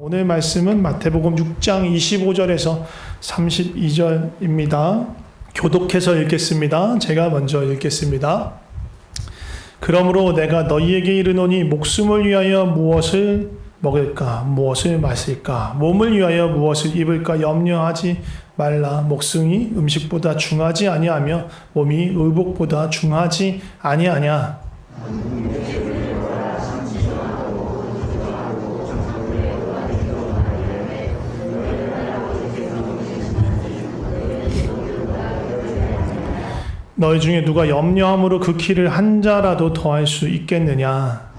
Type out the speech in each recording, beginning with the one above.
오늘 말씀은 마태복음 6장 25절에서 32절입니다. 교독해서 읽겠습니다. 제가 먼저 읽겠습니다. 그러므로 내가 너희에게 이르노니 목숨을 위하여 무엇을 먹을까 무엇을 마실까 몸을 위하여 무엇을 입을까 염려하지 말라. 목숨이 음식보다 중하지 아니하며 몸이 의복보다 중하지 아니하냐. 너희 중에 누가 염려함으로 그 키를 한 자라도 더할 수 있겠느냐.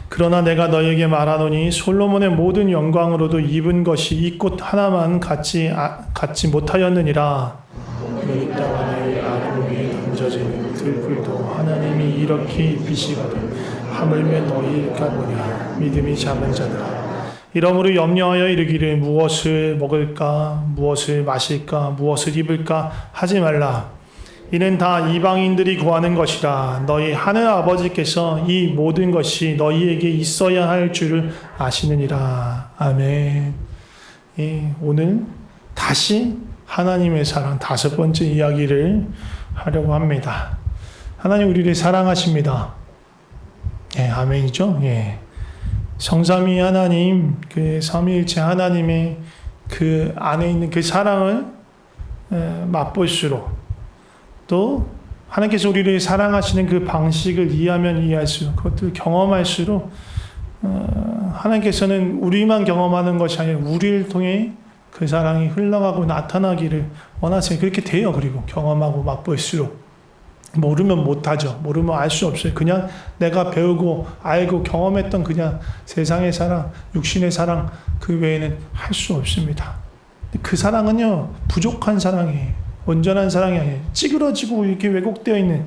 그러나 내가 너희에게 말하노니 솔로몬의 모든 영광으로도 입은 것이 이 꽃 하나만 갖지 못하였느니라. 이 땅 안에 아름 위에 던져진 들풀도 하나님이 이렇게 입히시거든 하물며 너희일까 보냐. 믿음이 작은 자들아, 이러므로 염려하여 이르기를 무엇을 먹을까 무엇을 마실까 무엇을 입을까 하지 말라. 이는 다 이방인들이 구하는 것이라. 너희 하늘 아버지께서 이 모든 것이 너희에게 있어야 할 줄을 아시느니라. 아멘. 오늘 다시 하나님의 사랑 다섯 번째 이야기를 하려고 합니다. 하나님 우리를 사랑하십니다. 아멘이죠. 성삼위 하나님, 그 삼위일체 하나님의 그 안에 있는 그 사랑을 맛볼수록, 또 하나님께서 우리를 사랑하시는 그 방식을 이해하면 이해할수록, 그것을 경험할수록 하나님께서는 우리만 경험하는 것이 아니라 우리를 통해 그 사랑이 흘러가고 나타나기를 원하세요. 그렇게 돼요. 그리고 경험하고 맛볼수록 모르면 못하죠. 모르면 알 수 없어요. 그냥 내가 배우고 알고 경험했던 그냥 세상의 사랑, 육신의 사랑 그 외에는 할 수 없습니다. 그 사랑은요, 부족한 사랑이에요. 온전한 사랑이 아니에요. 찌그러지고 이렇게 왜곡되어 있는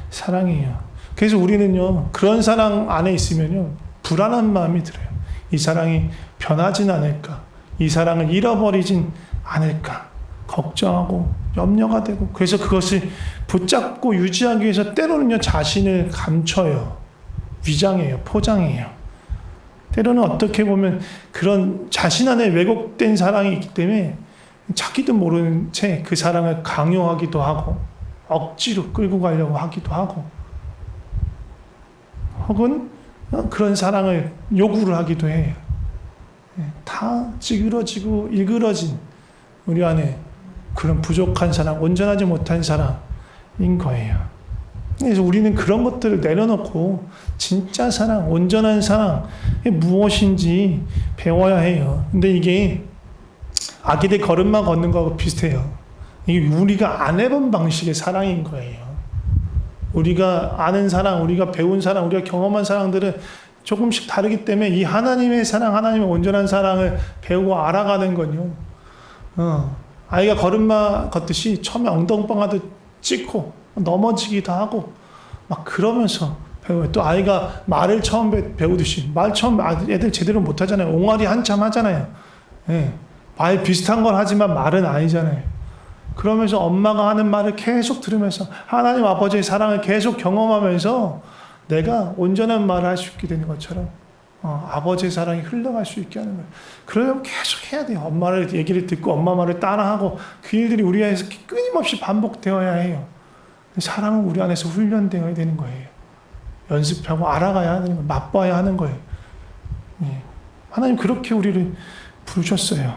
사랑이에요. 그래서 우리는요, 그런 사랑 안에 있으면요, 불안한 마음이 들어요. 이 사랑이 변하진 않을까? 이 사랑을 잃어버리진 않을까? 걱정하고 염려가 되고, 그래서 그것을 붙잡고 유지하기 위해서 때로는요 자신을 감춰요. 위장해요. 포장해요. 때로는 어떻게 보면 그런 자신 안에 왜곡된 사랑이 있기 때문에 자기도 모르는 채 그 사랑을 강요하기도 하고 억지로 끌고 가려고 하기도 하고, 혹은 그런 사랑을 요구를 하기도 해요. 다 찌그러지고 일그러진 우리 안에 그런 부족한 사랑, 온전하지 못한 사랑인 거예요. 그래서 우리는 그런 것들을 내려놓고 진짜 사랑, 온전한 사랑이 무엇인지 배워야 해요. 근데 이게 아기들 걸음마 걷는 거하고 비슷해요. 이게 우리가 안 해본 방식의 사랑인 거예요. 우리가 아는 사랑, 우리가 배운 사랑, 우리가 경험한 사랑들은 조금씩 다르기 때문에 이 하나님의 사랑, 하나님의 온전한 사랑을 배우고 알아가는 건요, 아이가 걸음마 걷듯이 처음에 엉덩방아도 찍고 넘어지기도 하고 막 그러면서 배워요. 또 아이가 말을 처음 배우듯이, 말 처음 애들 제대로 못하잖아요. 옹알이 한참 하잖아요. 말 비슷한 걸 하지만 말은 아니잖아요. 그러면서 엄마가 하는 말을 계속 들으면서 하나님 아버지의 사랑을 계속 경험하면서 내가 온전한 말을 할 수 있게 되는 것처럼 아버지의 사랑이 흘러갈 수 있게 하는 거예요. 그러려면 계속 해야 돼요. 엄마를 얘기를 듣고 엄마 말을 따라하고 그 일들이 우리 안에서 끊임없이 반복되어야 해요. 사랑은 우리 안에서 훈련되어야 되는 거예요. 연습하고 알아가야 하는 거예요. 맛봐야 하는 거예요. 하나님 그렇게 우리를 부르셨어요.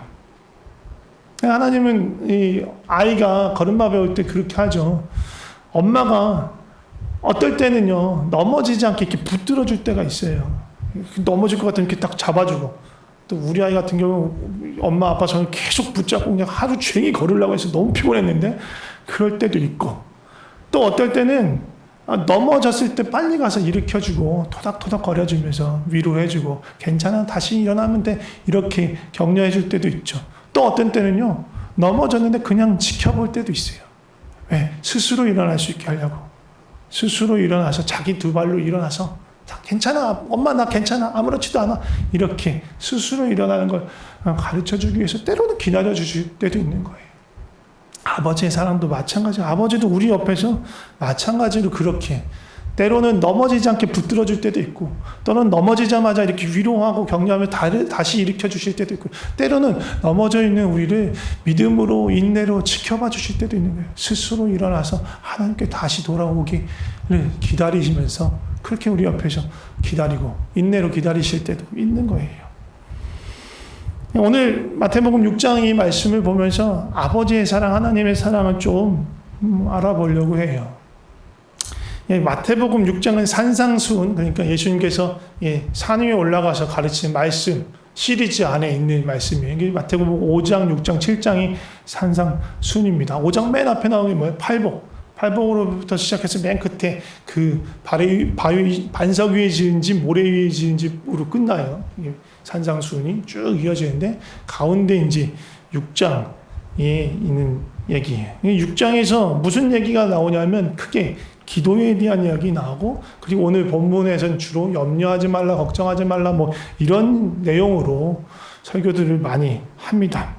하나님은 이 아이가 걸음마 배울 때 그렇게 하죠. 엄마가 어떨 때는요, 넘어지지 않게 이렇게 붙들어 줄 때가 있어요. 넘어질 것 같으면 이렇게 딱 잡아주고, 또 우리 아이 같은 경우 엄마 아빠 저를 계속 붙잡고 그냥 하루 종일 걸으려고 해서 너무 피곤했는데 그럴 때도 있고, 또 어떨 때는 넘어졌을 때 빨리 가서 일으켜주고 토닥토닥 거려주면서 위로해주고 괜찮아 다시 일어나면 돼 이렇게 격려해줄 때도 있죠. 또 어떤 때는요, 넘어졌는데 그냥 지켜볼 때도 있어요. 왜? 스스로 일어날 수 있게 하려고. 스스로 일어나서 자기 두 발로 일어나서 괜찮아 엄마 나 괜찮아 아무렇지도 않아 이렇게 스스로 일어나는 걸 가르쳐주기 위해서 때로는 기다려주실 때도 있는 거예요. 아버지의 사랑도 마찬가지예요. 아버지도 우리 옆에서 마찬가지로 그렇게 때로는 넘어지지 않게 붙들어 줄 때도 있고, 또는 넘어지자마자 이렇게 위로하고 격려하며 다시 일으켜 주실 때도 있고, 때로는 넘어져 있는 우리를 믿음으로 인내로 지켜봐 주실 때도 있는 거예요. 스스로 일어나서 하나님께 다시 돌아오기를 기다리시면서 그렇게 우리 옆에서 기다리고 인내로 기다리실 때도 있는 거예요. 오늘 마태복음 6장 이 말씀을 보면서 아버지의 사랑, 하나님의 사랑을 좀 알아보려고 해요. 마태복음 6장은 산상수훈, 그러니까 예수님께서 산 위에 올라가서 가르치는 말씀 시리즈 안에 있는 말씀이에요. 마태복음 5장, 6장, 7장이 산상수훈입니다. 5장 맨 앞에 나오는 게 뭐예요? 팔복으로부터 시작해서 맨 끝에 그 반석 위에 지은지 모래 위에 지은지로 끝나요. 산상수훈이 쭉 이어지는데 가운데 이제 6장에 있는 얘기예요. 6장에서 무슨 얘기가 나오냐면 크게 기도에 대한 이야기 나오고, 그리고 오늘 본문에서는 주로 염려하지 말라, 걱정하지 말라, 뭐 이런 내용으로 설교들을 많이 합니다.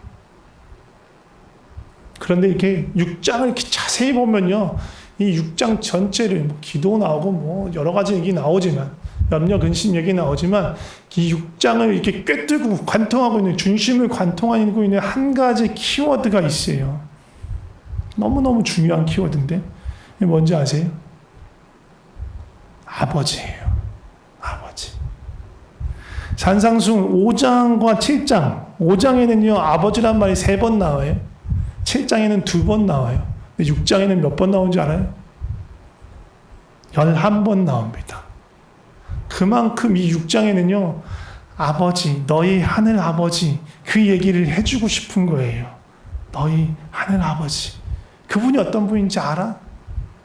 그런데 이렇게 6장을 이렇게 자세히 보면요, 이 6장 전체를 뭐 기도 나오고 뭐 여러 가지 얘기 나오지만, 염려, 근심 얘기 나오지만, 이 6장을 이렇게 꿰뚫고 관통하고 있는, 중심을 관통하고 있는 한 가지 키워드가 있어요. 너무너무 중요한 키워드인데, 뭔지 아세요? 아버지예요. 아버지. 산상수훈 5장과 7장. 5장에는요, 아버지란 말이 3번 나와요. 7장에는 2번 나와요. 6장에는 몇 번 나오는지 알아요? 11번 나옵니다. 그만큼 이 6장에는요, 아버지, 너희 하늘 아버지, 그 얘기를 해주고 싶은 거예요. 너희 하늘 아버지. 그분이 어떤 분인지 알아?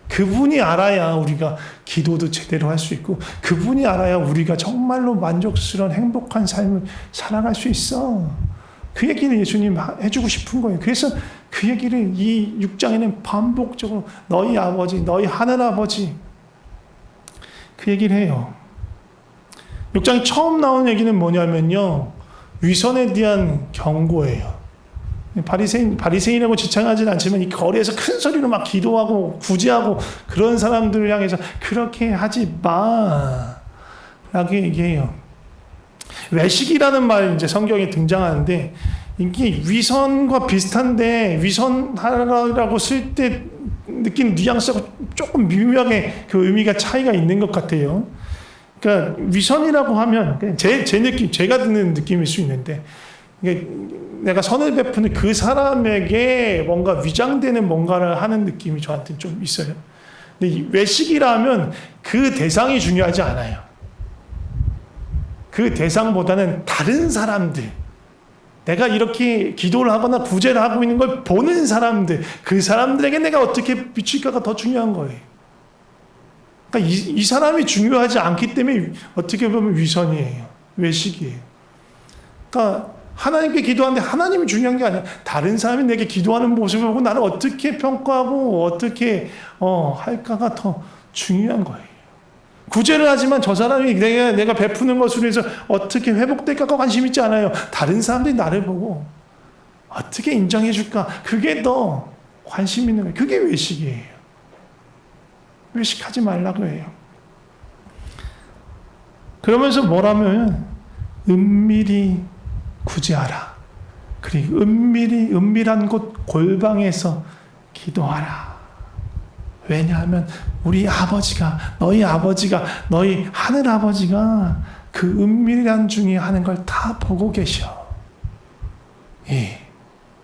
그분이 알아야 우리가 기도도 제대로 할 수 있고, 그분이 알아야 우리가 정말로 만족스러운 행복한 삶을 살아갈 수 있어. 그 얘기를 예수님 해주고 싶은 거예요. 그래서 그 얘기를 이 6장에는 반복적으로 너희 아버지, 너희 하늘 아버지, 그 얘기를 해요. 6장이 처음 나온 얘기는 뭐냐면요, 위선에 대한 경고예요. 바리새인이라고 지칭하지는 않지만 이 거리에서 큰 소리로 막 기도하고 구제하고 그런 사람들을 향해서 그렇게 하지 마 라고 얘기해요. 외식이라는 말이 이제 성경에 등장하는데, 이게 위선과 비슷한데 위선하라고 쓸 때 느낀 뉘앙스가 조금 미묘하게 그 의미가 차이가 있는 것 같아요. 그러니까 위선이라고 하면 제 느낌, 제가 듣는 느낌일 수 있는데, 이게 내가 선을 베푸는 그 사람에게 뭔가 위장되는 뭔가를 하는 느낌이 저한테는 좀 있어요. 근데 외식이라면 그 대상이 중요하지 않아요. 그 대상보다는 다른 사람들, 내가 이렇게 기도를 하거나 구제를 하고 있는 걸 보는 사람들, 그 사람들에게 내가 어떻게 비칠까가 더 중요한 거예요. 그러니까 이 사람이 중요하지 않기 때문에 어떻게 보면 위선이에요. 외식이에요. 그러니까 하나님께 기도하는데 하나님이 중요한 게 아니야. 다른 사람이 내게 기도하는 모습을 보고 나를 어떻게 평가하고 어떻게 할까가 더 중요한 거예요. 구제를 하지만 저 사람이 내가 베푸는 것으로 해서 어떻게 회복될까가 관심 있지 않아요. 다른 사람들이 나를 보고 어떻게 인정해 줄까, 그게 더 관심 있는 거예요. 그게 외식이에요. 외식하지 말라고 해요. 그러면서 뭐라면 은밀히 구제하라. 그리고 은밀한 곳 골방에서 기도하라. 왜냐하면 우리 아버지가, 너희 하늘 아버지가 그 은밀한 중에 하는 걸 다 보고 계셔. 예.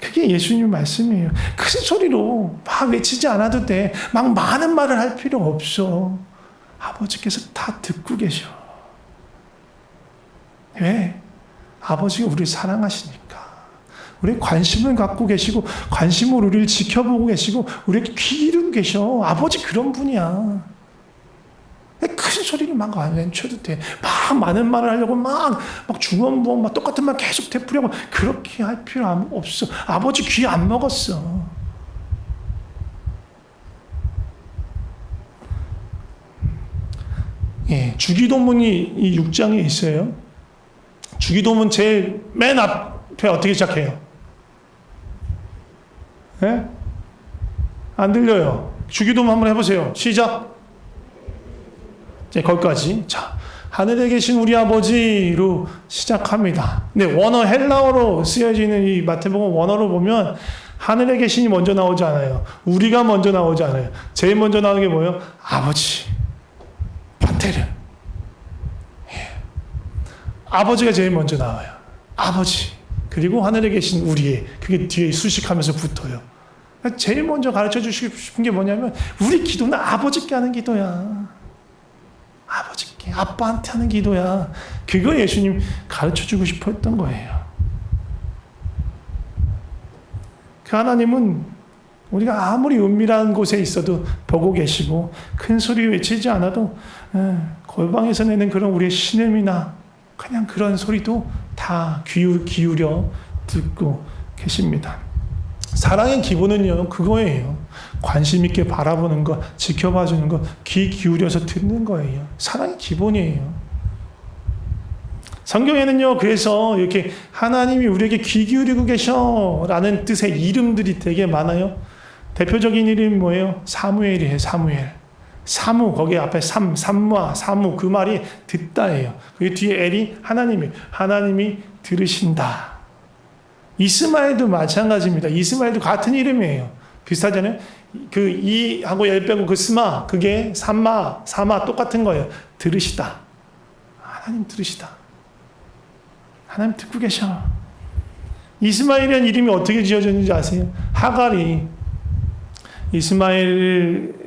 그게 예수님 말씀이에요. 큰 소리로 막 외치지 않아도 돼. 막 많은 말을 할 필요 없어. 아버지께서 다 듣고 계셔. 왜? 아버지가 우리를 사랑하시니까. 우리의 관심을 갖고 계시고, 관심으로 우리를 지켜보고 계시고, 우리에게 귀 기르고 계셔. 아버지 그런 분이야. 큰 소리를 막 안 쳐도 돼. 막 많은 말을 하려고 막 중언부언 막 똑같은 말 계속 되풀이하고 그렇게 할 필요 없어. 아버지 귀 안 먹었어. 예, 주기도문이 이 6장에 있어요. 주기도문 제일 맨 앞에 어떻게 시작해요? 예? 안 들려요. 주기도문 한번 해보세요. 시작. 이제 거기까지. 자, 하늘에 계신 우리 아버지로 시작합니다. 근데 원어 헬라어로 쓰여지는 이 마태복음 원어로 보면 하늘에 계신이 먼저 나오지 않아요. 우리가 먼저 나오지 않아요. 제일 먼저 나오는 게 뭐예요? 아버지. 파테르. 예. 아버지가 제일 먼저 나와요. 아버지. 그리고 하늘에 계신 우리의, 그게 뒤에 수식하면서 붙어요. 제일 먼저 가르쳐 주시고 싶은 게 뭐냐면 우리 기도는 아버지께 하는 기도야. 아버지께, 아빠한테 하는 기도야. 그걸 예수님 가르쳐 주고 싶어 했던 거예요. 그 하나님은 우리가 아무리 은밀한 곳에 있어도 보고 계시고 큰 소리 외치지 않아도 골방에서 내는 그런 우리의 신음이나 그냥 그런 소리도 다 기울여 듣고 계십니다. 사랑의 기본은요, 그거예요. 관심 있게 바라보는 것, 지켜봐 주는 것, 귀 기울여서 듣는 거예요. 사랑의 기본이에요. 성경에는요, 그래서 이렇게 하나님이 우리에게 귀 기울이고 계셔라는 뜻의 이름들이 되게 많아요. 대표적인 이름이 뭐예요? 사무엘이에요, 사무엘. 사무, 거기 앞에 삼마, 사무, 그 말이 듣다예요. 그 뒤에 엘이 하나님이 들으신다. 이스마엘도 마찬가지입니다. 이스마엘도 같은 이름이에요. 비슷하잖아요. 그 이하고 엘 빼고 그 스마, 그게 사마 똑같은 거예요. 들으시다. 하나님 들으시다. 하나님 듣고 계셔. 이스마엘이라는 이름이 어떻게 지어졌는지 아세요? 하갈이 이스마엘을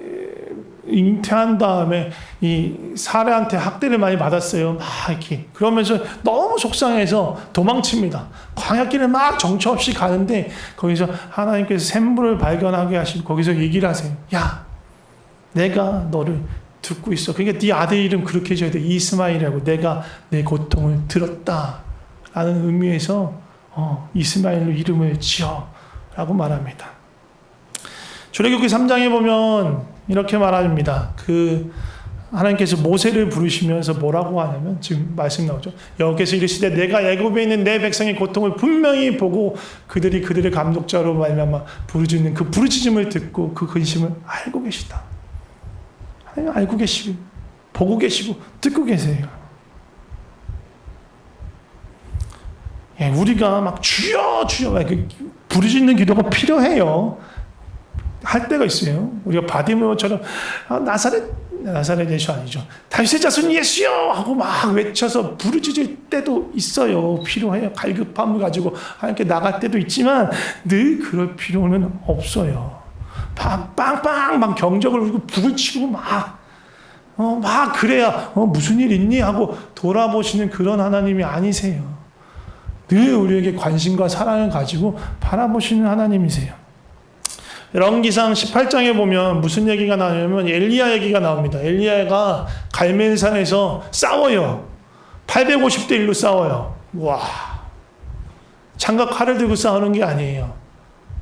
잉태한 다음에 이 사례한테 학대를 많이 받았어요. 막 이렇게. 그러면서 너무 속상해서 도망칩니다. 광야길을 막 정처 없이 가는데 거기서 하나님께서 샘물을 발견하게 하시고 거기서 얘기를 하세요. 야, 내가 너를 듣고 있어. 그러니까 네 아들 이름 그렇게 지어야 돼. 이스마엘이라고. 내가 내 고통을 들었다. 라는 의미에서 이스마엘로 이름을 지어라고 말합니다. 출애굽기 3장에 보면 이렇게 말합니다. 그 하나님께서 모세를 부르시면서 뭐라고 하냐면 지금 말씀 나오죠. 여호와께서 이르시되 내가 애굽에 있는 내 백성의 고통을 분명히 보고 그들이 그들의 감독자로 말미암아 부르짖는 그 부르짖음을 듣고 그 근심을 알고 계시다. 하나님 알고 계시고 보고 계시고 듣고 계세요. 예, 우리가 막 주여 부르짖는 기도가 필요해요. 할 때가 있어요. 우리가 바디메오처럼 나사렛 예수 아니죠. 다윗의 자손 예수여 하고 막 외쳐서 부르짖을 때도 있어요. 필요해요. 갈급함을 가지고 하나님께 나갈 때도 있지만 늘 그럴 필요는 없어요. 빵빵 막 경적을 울리고 북을 치고 막 그래야 무슨 일 있니 하고 돌아보시는 그런 하나님이 아니세요. 늘 우리에게 관심과 사랑을 가지고 바라보시는 하나님이세요. 열왕기상 18장에 보면 무슨 얘기가 나오냐면 엘리야 얘기가 나옵니다. 엘리야가 갈멜산에서 싸워요. 850대 1로 싸워요. 와, 창과 칼을 들고 싸우는 게 아니에요.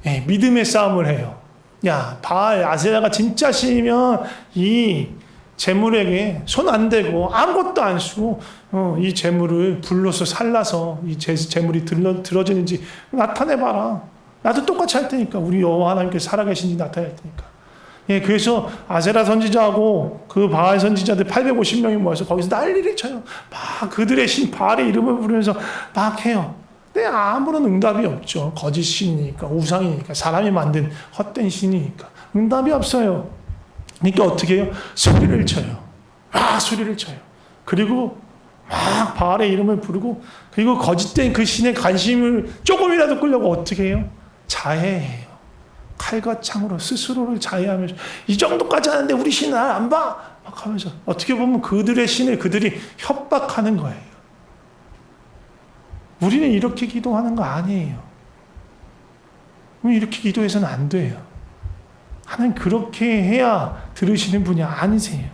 예, 믿음의 싸움을 해요. 야, 바알, 아세라가 진짜 신이면 이 재물에게 손 안 대고 아무것도 안 쓰고 이 재물을 불로서 살라서 이 재물이 들어지는지 나타내봐라. 나도 똑같이 할 테니까. 우리 여호와 하나님께서 살아계신지 나타낼 테니까. 예, 그래서 아세라 선지자하고 그 바알 선지자들 850명이 모여서 거기서 난리를 쳐요. 막 그들의 신 바알의 이름을 부르면서 막 해요. 근데 아무런 응답이 없죠. 거짓 신이니까, 우상이니까, 사람이 만든 헛된 신이니까 응답이 없어요. 그러니까 어떻게 해요? 소리를 쳐요. 소리를 쳐요. 그리고 막 바알의 이름을 부르고, 그리고 거짓된 그 신의 관심을 조금이라도 끌려고 어떻게 해요? 자해해요. 칼과 창으로 스스로를 자해하면서 이 정도까지 하는데 우리 신을 안 봐? 막 하면서 어떻게 보면 그들의 신을 그들이 협박하는 거예요. 우리는 이렇게 기도하는 거 아니에요. 이렇게 기도해서는 안 돼요. 하나님 그렇게 해야 들으시는 분이 아니세요.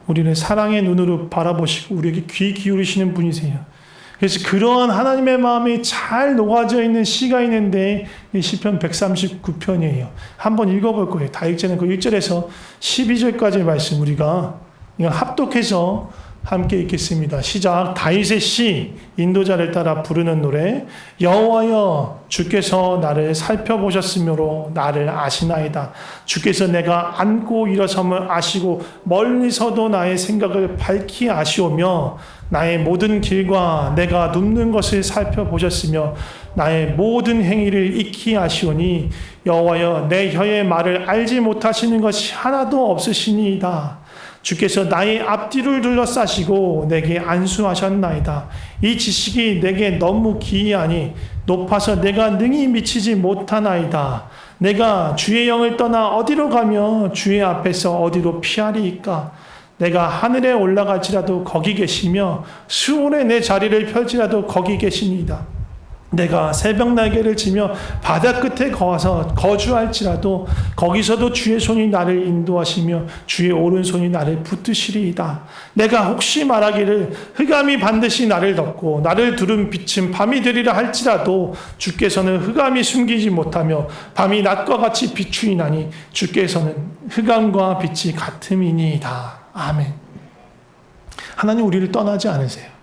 우리를 사랑의 눈으로 바라보시고 우리에게 귀 기울이시는 분이세요. 그래서 그러한 하나님의 마음이 잘 녹아져 있는 시가 있는데 시편 139편이에요. 한번 읽어볼 거예요. 다윗제는 그 1절에서 12절까지의 말씀 우리가 합독해서 함께 읽겠습니다. 시작. 다윗의 시, 인도자를 따라 부르는 노래. 여호와여, 주께서 나를 살펴보셨으므로 나를 아시나이다. 주께서 내가 앉고 일어섬을 아시고 멀리서도 나의 생각을 밝히 아시오며 나의 모든 길과 내가 눕는 것을 살펴보셨으며 나의 모든 행위를 익히 아시오니 여호와여, 내 혀의 말을 알지 못하시는 것이 하나도 없으시니이다. 주께서 나의 앞뒤를 둘러싸시고 내게 안수하셨나이다. 이 지식이 내게 너무 기이하니 높아서 내가 능히 미치지 못하나이다. 내가 주의 영을 떠나 어디로 가며 주의 앞에서 어디로 피하리이까? 내가 하늘에 올라갈지라도 거기 계시며 수온에 내 자리를 펼지라도 거기 계시니이다. 내가 새벽 날개를 치며 바다 끝에 거주할지라도 거기서도 주의 손이 나를 인도하시며 주의 오른손이 나를 붙드시리이다. 내가 혹시 말하기를 흑암이 반드시 나를 덮고 나를 두른 빛은 밤이 되리라 할지라도 주께서는 흑암이 숨기지 못하며 밤이 낮과 같이 비추이나니 주께서는 흑암과 빛이 같음이니이다. 아멘. 하나님 우리를 떠나지 않으세요.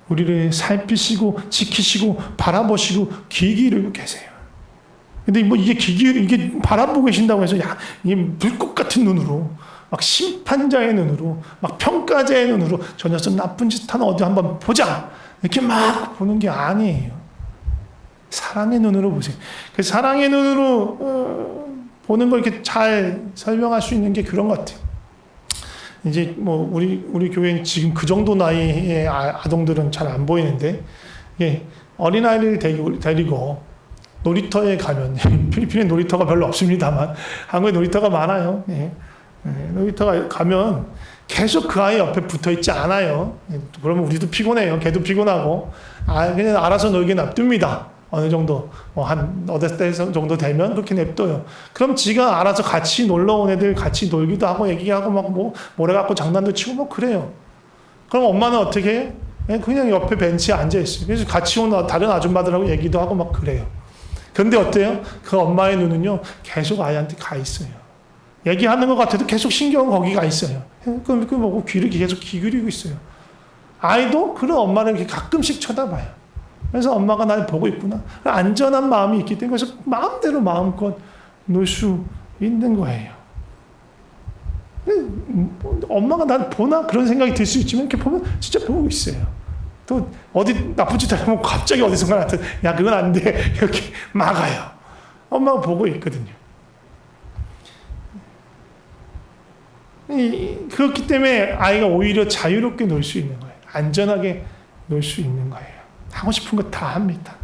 우리를 살피시고 지키시고 바라보시고 귀 기울이고 계세요. 근데 뭐 이게 바라보고 계신다고 해서 이 불꽃 같은 눈으로 막 심판자의 눈으로 막 평가자의 눈으로 저 녀석 나쁜 짓 하나 어디 한번 보자 이렇게 막 보는 게 아니에요. 사랑의 눈으로 보세요. 그 사랑의 눈으로 보는 걸 이렇게 잘 설명할 수 있는 게 그런 것 같아요. 이제 뭐 우리 교회는 지금 그 정도 나이의 아동들은 잘 안 보이는데, 예, 어린아이를 데리고 놀이터에 가면 필리핀에 놀이터가 별로 없습니다만 한국에 놀이터가 많아요. 예, 놀이터가 가면 계속 그 아이 옆에 붙어 있지 않아요. 그러면 우리도 피곤해요. 걔도 피곤하고 그냥 알아서 놀게 놔둡니다. 어느 정도 한 어느 때 정도 되면 그렇게 냅둬요. 그럼 지가 알아서 같이 놀러 온 애들 같이 놀기도 하고 얘기하고 막 모래 갖고 장난도 치고 뭐 그래요. 그럼 엄마는 어떻게 해? 그냥 옆에 벤치에 앉아 있어요. 그래서 같이 온 다른 아줌마들하고 얘기도 하고 막 그래요. 그런데 어때요? 그 엄마의 눈은요 계속 아이한테 가 있어요. 얘기하는 것 같아도 계속 신경은 거기 가 있어요. 그 보고 귀를 계속 기울이고 있어요. 아이도 그런 엄마를 이렇게 가끔씩 쳐다봐요. 그래서 엄마가 날 보고 있구나. 안전한 마음이 있기 때문에 그래서 마음대로 마음껏 놀 수 있는 거예요. 엄마가 날 보나? 그런 생각이 들 수 있지만 이렇게 보면 진짜 보고 있어요. 또 어디 나쁜 짓 하면 갑자기 어디선가 나타나 야 그건 안 돼. 이렇게 막아요. 엄마가 보고 있거든요. 그렇기 때문에 아이가 오히려 자유롭게 놀 수 있는 거예요. 안전하게 놀 수 있는 거예요. 하고 싶은 거 다 합니다.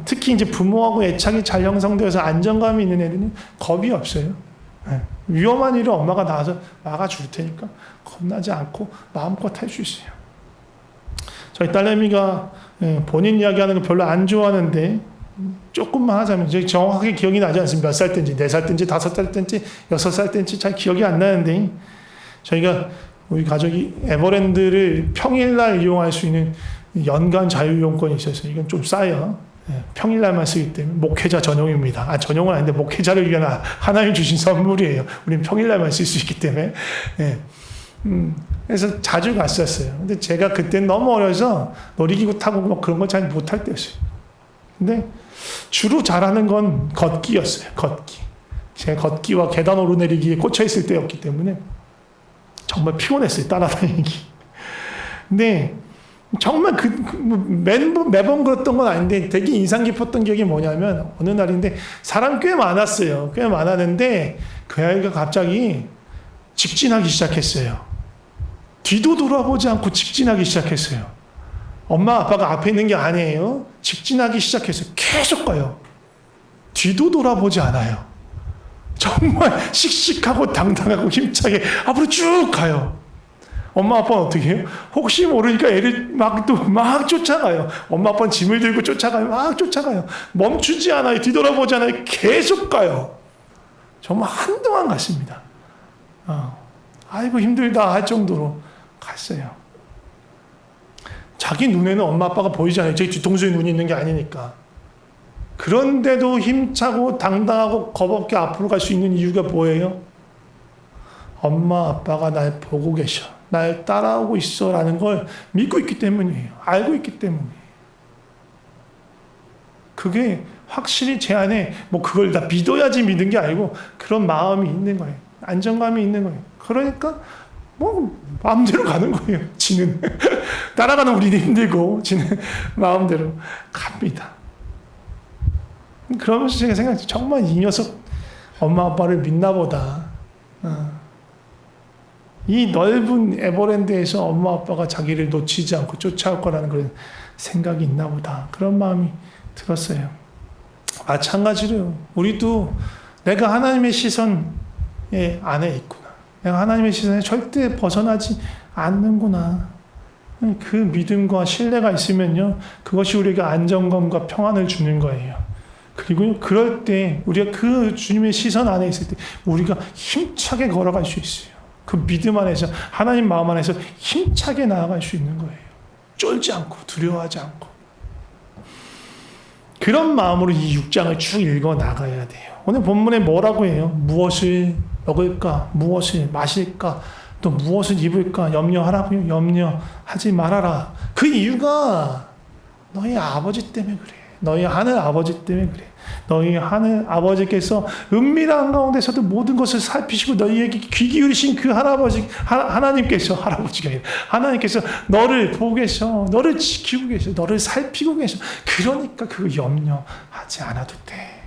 특히 이제 부모하고 애착이 잘 형성되어서 안정감이 있는 애들은 겁이 없어요. 위험한 일을 엄마가 나와서 막아줄 테니까 겁나지 않고 마음껏 할 수 있어요. 저희 딸내미가 본인 이야기하는 거 별로 안 좋아하는데 조금만 하자면 정확하게 기억이 나지 않습니다. 몇 살 때인지 4살 때인지 5살 때인지 6살 때인지 잘 기억이 안 나는데 저희가 우리 가족이 에버랜드를 평일날 이용할 수 있는 연간 자유이용권이 있어서 이건 좀 싸요. 평일날만 쓰기 때문에 목회자 전용입니다. 전용은 아닌데 목회자를 위한 하나님 주신 선물이에요. 우리는 평일날만 쓸 수 있기 때문에. 그래서 자주 갔었어요. 근데 제가 그때 너무 어려서 놀이기구 타고 뭐 그런 거 잘 못할 때였어요. 근데 주로 잘하는 건 걷기였어요. 걷기. 제 걷기와 계단 오르내리기에 꽂혀 있을 때였기 때문에 정말 피곤했어요. 따라다니기. 근데 정말 매번 그랬던 건 아닌데 되게 인상 깊었던 기억이 뭐냐면 어느 날인데 사람 꽤 많았어요. 꽤 많았는데 그 아이가 갑자기 직진하기 시작했어요. 뒤도 돌아보지 않고 직진하기 시작했어요. 엄마 아빠가 앞에 있는 게 아니에요. 직진하기 시작했어요. 계속 가요. 뒤도 돌아보지 않아요. 정말 씩씩하고 당당하고 힘차게 앞으로 쭉 가요. 엄마 아빠는 어떻게 해요? 혹시 모르니까 애를 막 쫓아가요. 엄마 아빠는 짐을 들고 쫓아가요. 막 쫓아가요. 멈추지 않아요. 뒤돌아보지 않아요. 계속 가요. 정말 한동안 갔습니다. 아이고 힘들다 할 정도로 갔어요. 자기 눈에는 엄마 아빠가 보이지 않아요. 제 뒤통수에 눈이 있는 게 아니니까. 그런데도 힘차고 당당하고 겁없게 앞으로 갈 수 있는 이유가 뭐예요? 엄마 아빠가 날 보고 계셔. 날 따라오고 있어라는 걸 믿고 있기 때문이에요. 알고 있기 때문이에요. 그게 확실히 제 안에 뭐 그걸 다 믿어야지 믿은 게 아니고 그런 마음이 있는 거예요. 안정감이 있는 거예요. 그러니까 뭐 마음대로 가는 거예요. 지는 따라가는 우리도 힘들고 지는 마음대로 갑니다. 그러면서 제가 생각해요. 정말 이 녀석 엄마 아빠를 믿나 보다. 이 넓은 에버랜드에서 엄마 아빠가 자기를 놓치지 않고 쫓아올 거라는 그런 생각이 있나 보다. 그런 마음이 들었어요. 마찬가지로 우리도 내가 하나님의 시선 안에 있구나. 내가 하나님의 시선에 절대 벗어나지 않는구나. 그 믿음과 신뢰가 있으면요. 그것이 우리에게 안정감과 평안을 주는 거예요. 그리고 그럴 때 우리가 그 주님의 시선 안에 있을 때 우리가 힘차게 걸어갈 수 있어요. 그 믿음 안에서 하나님 마음 안에서 힘차게 나아갈 수 있는 거예요. 쫄지 않고 두려워하지 않고. 그런 마음으로 이 6장을 쭉 읽어 나가야 돼요. 오늘 본문에 뭐라고 해요? 무엇을 먹을까? 무엇을 마실까? 또 무엇을 입을까? 염려하라고요? 염려하지 말아라. 그 이유가 너희 아버지 때문에 그래. 너희 하늘 아버지 때문에 그래. 너희 하늘 아버지께서 은밀한 가운데서도 모든 것을 살피시고 너희에게 귀 기울이신 그 하나님께서 할아버지가 아니라 하나님께서 너를 보고 계셔. 너를 지키고 계셔. 너를 살피고 계셔. 그러니까 그거 염려하지 않아도 돼.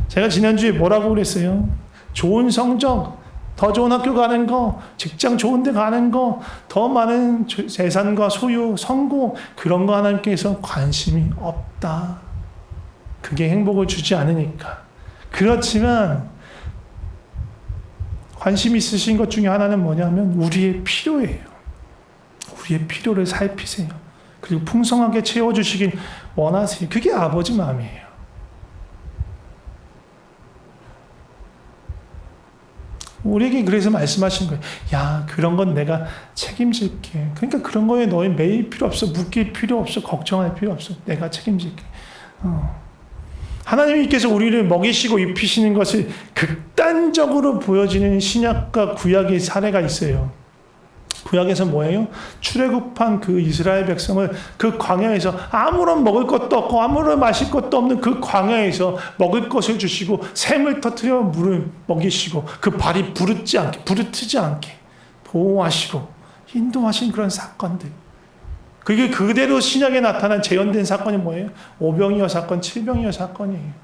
제가 지난주에 뭐라고 그랬어요? 좋은 성적, 더 좋은 학교 가는 거, 직장 좋은 데 가는 거, 더 많은 재산과 소유, 성공, 그런 거 하나님께서 관심이 없다. 그게 행복을 주지 않으니까. 그렇지만 관심 있으신 것 중에 하나는 뭐냐면 우리의 필요예요. 우리의 필요를 살피세요. 그리고 풍성하게 채워주시길 원하세요. 그게 아버지 마음이에요. 우리에게 그래서 말씀하신 거예요. 야, 그런 건 내가 책임질게. 그러니까 그런 거에 너희 매일 필요 없어. 묶일 필요 없어. 걱정할 필요 없어. 내가 책임질게. 하나님께서 우리를 먹이시고 입히시는 것을 극단적으로 보여지는 신약과 구약의 사례가 있어요. 구약에서 뭐예요? 출애굽한 그 이스라엘 백성을 그 광야에서 아무런 먹을 것도 없고 아무런 마실 것도 없는 그 광야에서 먹을 것을 주시고 샘을 터뜨려 물을 먹이시고 그 발이 부르트지 않게 보호하시고 인도하신 그런 사건들. 그게 그대로 신약에 나타난 재현된 사건이 뭐예요? 오병이어 사건, 칠병이어 사건이에요.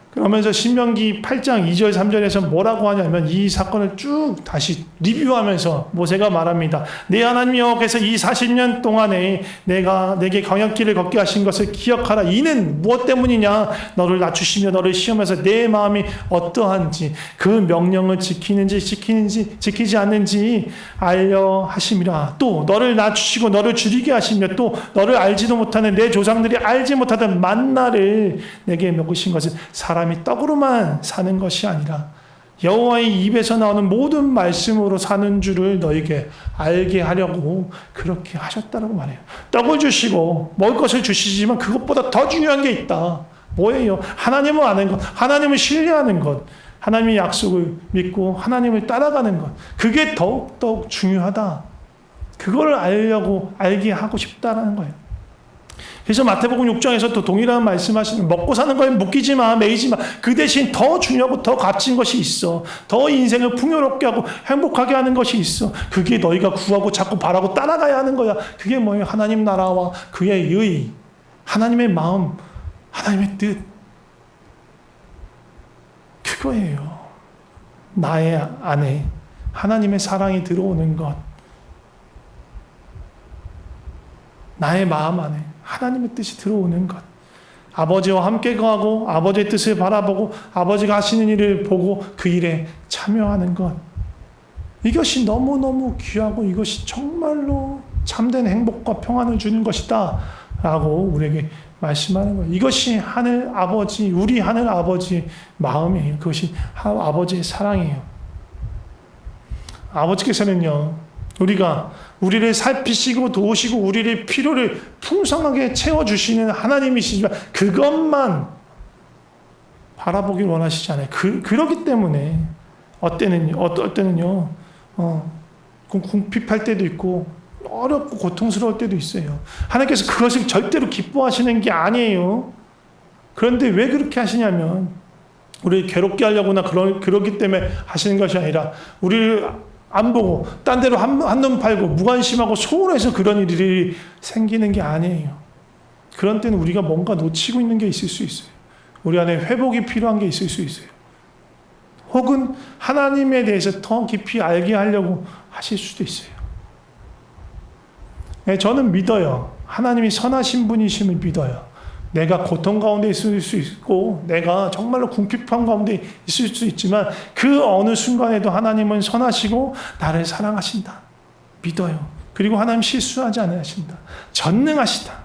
그러면서 신명기 8장 2절 3절에서 뭐라고 하냐면 이 사건을 쭉 다시 리뷰하면서 모세가 말합니다. 내 하나님 여호와께서 이 40년 동안에 내게 광야길을 걷게 하신 것을 기억하라. 이는 무엇 때문이냐? 너를 낮추시며 너를 시험해서 내 마음이 어떠한지 그 명령을 지키지 않는지 알려 하심이라. 또 너를 낮추시고 너를 줄이게 하시며 또 너를 알지도 못하는 내 조상들이 알지 못하던 만나를 내게 먹으신 것은 사람이 떡으로만 사는 것이 아니라 여호와의 입에서 나오는 모든 말씀으로 사는 줄을 너에게 알게 하려고 그렇게 하셨다라고 말해요. 떡을 주시고 먹을 것을 주시지만 그것보다 더 중요한 게 있다. 뭐예요? 하나님을 아는 것, 하나님을 신뢰하는 것, 하나님의 약속을 믿고 하나님을 따라가는 것. 그게 더욱더욱 중요하다. 그걸 알게 하고 싶다라는 거예요. 그래서 마태복음 6장에서 또 동일한 말씀하시는 먹고 사는 거에 묶이지 마, 매이지 마. 그 대신 더 중요하고 더 값진 것이 있어. 더 인생을 풍요롭게 하고 행복하게 하는 것이 있어. 그게 너희가 구하고 자꾸 바라고 따라가야 하는 거야. 그게 뭐예요? 하나님 나라와 그의 의, 하나님의 마음, 하나님의 뜻. 그거예요. 나의 안에 하나님의 사랑이 들어오는 것. 나의 마음 안에 하나님의 뜻이 들어오는 것. 아버지와 함께 거하고 아버지의 뜻을 바라보고 아버지가 하시는 일을 보고 그 일에 참여하는 것. 이것이 너무너무 귀하고 이것이 정말로 참된 행복과 평안을 주는 것이다 라고 우리에게 말씀하는 거예요. 이것이 하늘 아버지, 우리 하늘 아버지의 마음이에요. 그것이 아버지의 사랑이에요. 아버지께서는요, 우리를 살피시고 도우시고 우리의 필요를 풍성하게 채워주시는 하나님이시지만 그것만 바라보길 원하시지 않아요. 그러기 때문에 어떨 때는요, 궁핍할 때도 있고 어렵고 고통스러울 때도 있어요. 하나님께서 그것을 절대로 기뻐하시는 게 아니에요. 그런데 왜 그렇게 하시냐면 우리를 괴롭게 하려거나 그러기 때문에 하시는 것이 아니라 우리를 안 보고 딴 데로 한눈 팔고 무관심하고 소홀해서 그런 일이 생기는 게 아니에요. 그런 때는 우리가 뭔가 놓치고 있는 게 있을 수 있어요. 우리 안에 회복이 필요한 게 있을 수 있어요. 혹은 하나님에 대해서 더 깊이 알게 하려고 하실 수도 있어요. 네, 저는 믿어요. 하나님이 선하신 분이심을 믿어요. 내가 고통 가운데 있을 수 있고 내가 정말로 궁핍한 가운데 있을 수 있지만 그 어느 순간에도 하나님은 선하시고 나를 사랑하신다. 믿어요. 그리고 하나님 실수하지 않으신다. 전능하시다.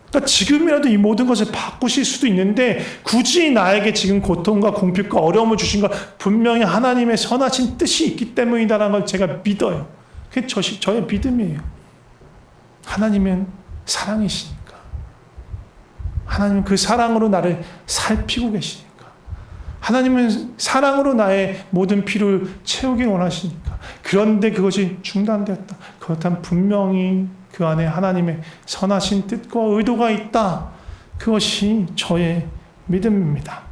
그러니까 지금이라도 이 모든 것을 바꾸실 수도 있는데 굳이 나에게 지금 고통과 궁핍과 어려움을 주신 건 분명히 하나님의 선하신 뜻이 있기 때문이다라는 걸 제가 믿어요. 그게 저의 믿음이에요. 하나님은 사랑이시니까. 하나님은 그 사랑으로 나를 살피고 계시니까. 하나님은 사랑으로 나의 모든 필요를 채우길 원하시니까. 그런데 그것이 중단되었다. 그렇다면 분명히 그 안에 하나님의 선하신 뜻과 의도가 있다. 그것이 저의 믿음입니다.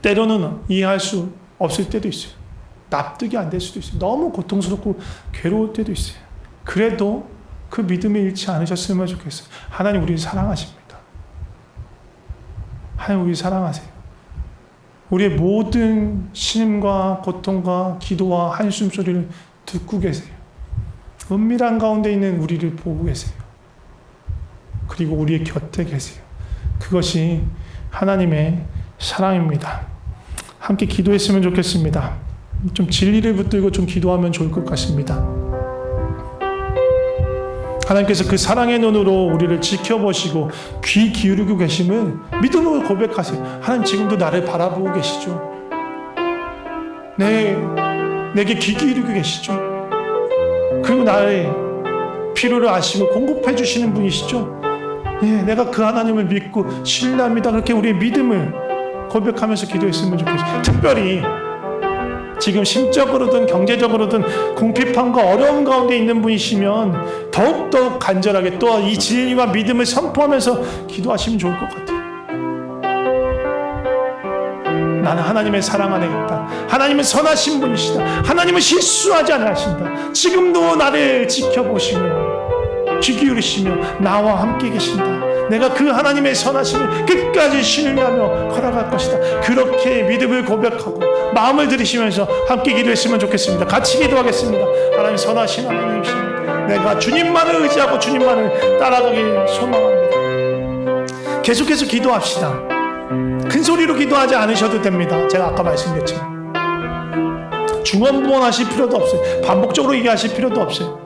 때로는 이해할 수 없을 때도 있어요. 납득이 안 될 수도 있어요. 너무 고통스럽고 괴로울 때도 있어요. 그래도 그 믿음을 잃지 않으셨으면 좋겠어요. 하나님 우리를 사랑하십니다. 하나님 우리 사랑하세요. 우리의 모든 신음과 고통과 기도와 한숨 소리를 듣고 계세요. 은밀한 가운데 있는 우리를 보고 계세요. 그리고 우리의 곁에 계세요. 그것이 하나님의 사랑입니다. 함께 기도했으면 좋겠습니다. 좀 진리를 붙들고 좀 기도하면 좋을 것 같습니다. 하나님께서 그 사랑의 눈으로 우리를 지켜보시고 귀 기울이고 계심을 믿음으로 고백하세요. 하나님 지금도 나를 바라보고 계시죠. 내게 귀 기울이고 계시죠. 그리고 나의 필요를 아시고 공급해 주시는 분이시죠. 내가 그 하나님을 믿고 신뢰합니다. 그렇게 우리의 믿음을 고백하면서 기도했으면 좋겠어요. 특별히 지금 심적으로든 경제적으로든 궁핍함과 어려움 가운데 있는 분이시면 더욱더 간절하게 또 이 진리와 믿음을 선포하면서 기도하시면 좋을 것 같아요. 나는 하나님의 사랑 안에 있다. 하나님은 선하신 분이시다. 하나님은 실수하지 않으신다. 지금도 나를 지켜보시며 귀 기울이시며 나와 함께 계신다. 내가 그 하나님의 선하심을 끝까지 신뢰하며 걸어갈 것이다. 그렇게 믿음을 고백하고 마음을 들이시면서 함께 기도했으면 좋겠습니다. 같이 기도하겠습니다. 하나님 선하신 하나님이십니다. 내가 주님만을 의지하고 주님만을 따라가길 소망합니다. 계속해서 기도합시다. 큰 소리로 기도하지 않으셔도 됩니다. 제가 아까 말씀드렸지만 중언부언하실 필요도 없어요. 반복적으로 얘기하실 필요도 없어요.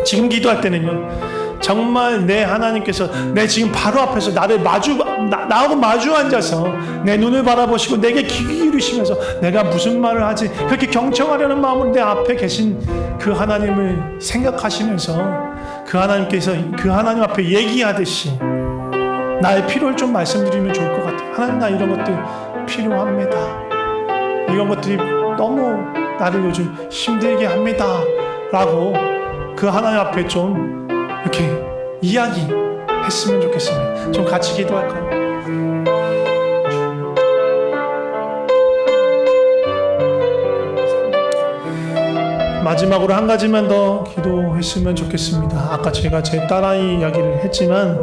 지금 기도할 때는요, 정말 내 하나님께서 내 지금 바로 앞에서 나하고 마주 앉아서 내 눈을 바라보시고 내게 귀 기울이시면서 내가 무슨 말을 하지 그렇게 경청하려는 마음으로 내 앞에 계신 그 하나님을 생각하시면서 그 하나님께서 그 하나님 앞에 얘기하듯이 나의 필요를 좀 말씀드리면 좋을 것 같아요. 하나님, 나 이런 것들 필요합니다. 이런 것들이 너무 나를 요즘 힘들게 합니다. 라고 그 하나님 앞에 좀 이렇게 이야기했으면 좋겠습니다. 좀 같이 기도할까요? 마지막으로 한 가지만 더 기도했으면 좋겠습니다. 아까 제가 제 딸아이 이야기를 했지만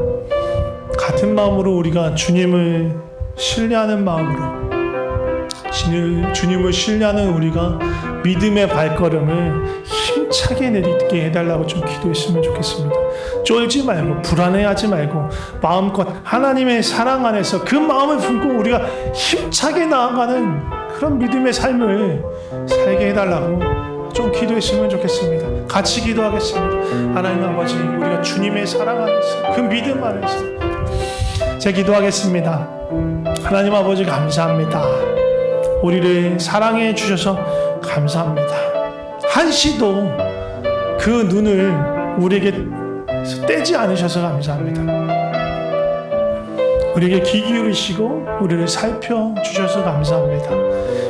같은 마음으로 우리가 주님을 신뢰하는 마음으로 주님을 신뢰하는 우리가 믿음의 발걸음을 힘차게 내딛게 해달라고 좀 기도했으면 좋겠습니다. 쫄지 말고 불안해하지 말고 마음껏 하나님의 사랑 안에서 그 마음을 품고 우리가 힘차게 나아가는 그런 믿음의 삶을 살게 해달라고 좀 기도했으면 좋겠습니다. 같이 기도하겠습니다. 하나님 아버지, 우리가 주님의 사랑 안에서 그 믿음 안에서 제 기도하겠습니다. 하나님 아버지, 감사합니다. 우리를 사랑해 주셔서 감사합니다. 한시도 그 눈을 우리에게 떼지 않으셔서 감사합니다. 우리에게 귀 기울이시고 우리를 살펴주셔서 감사합니다.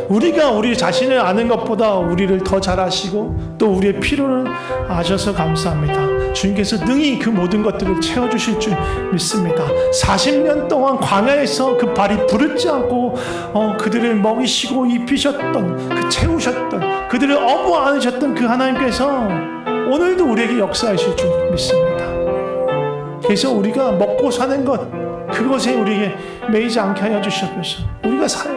우리가 우리 자신을 아는 것보다 우리를 더 잘 아시고 또 우리의 필요를 아셔서 감사합니다. 주님께서 능히 그 모든 것들을 채워주실 줄 믿습니다. 40년 동안 광야에서 그 발이 부르지 않고 그들을 먹이시고 입히셨던, 그 채우셨던, 그들을 어부 안으셨던 그 하나님께서 오늘도 우리에게 역사하실 줄 믿습니다. 그래서 우리가 먹고 사는 것, 그것에 우리에게 매이지 않게 하여 주셔서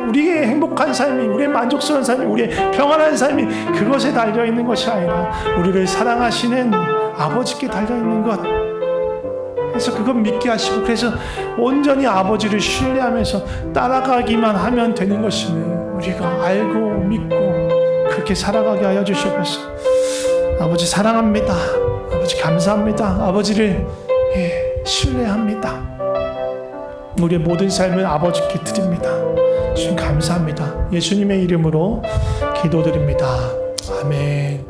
우리의 행복한 삶이, 우리의 만족스러운 삶이, 우리의 평안한 삶이 그것에 달려있는 것이 아니라 우리를 사랑하시는 아버지께 달려있는 것, 그래서 그것 믿게 하시고, 그래서 온전히 아버지를 신뢰하면서 따라가기만 하면 되는 것임을 우리가 알고 믿고 그렇게 살아가게 하여 주셔서 아버지 사랑합니다. 아버지 감사합니다. 아버지를 신뢰합니다. 우리의 모든 삶을 아버지께 드립니다. 주님 감사합니다. 예수님의 이름으로 기도드립니다. 아멘.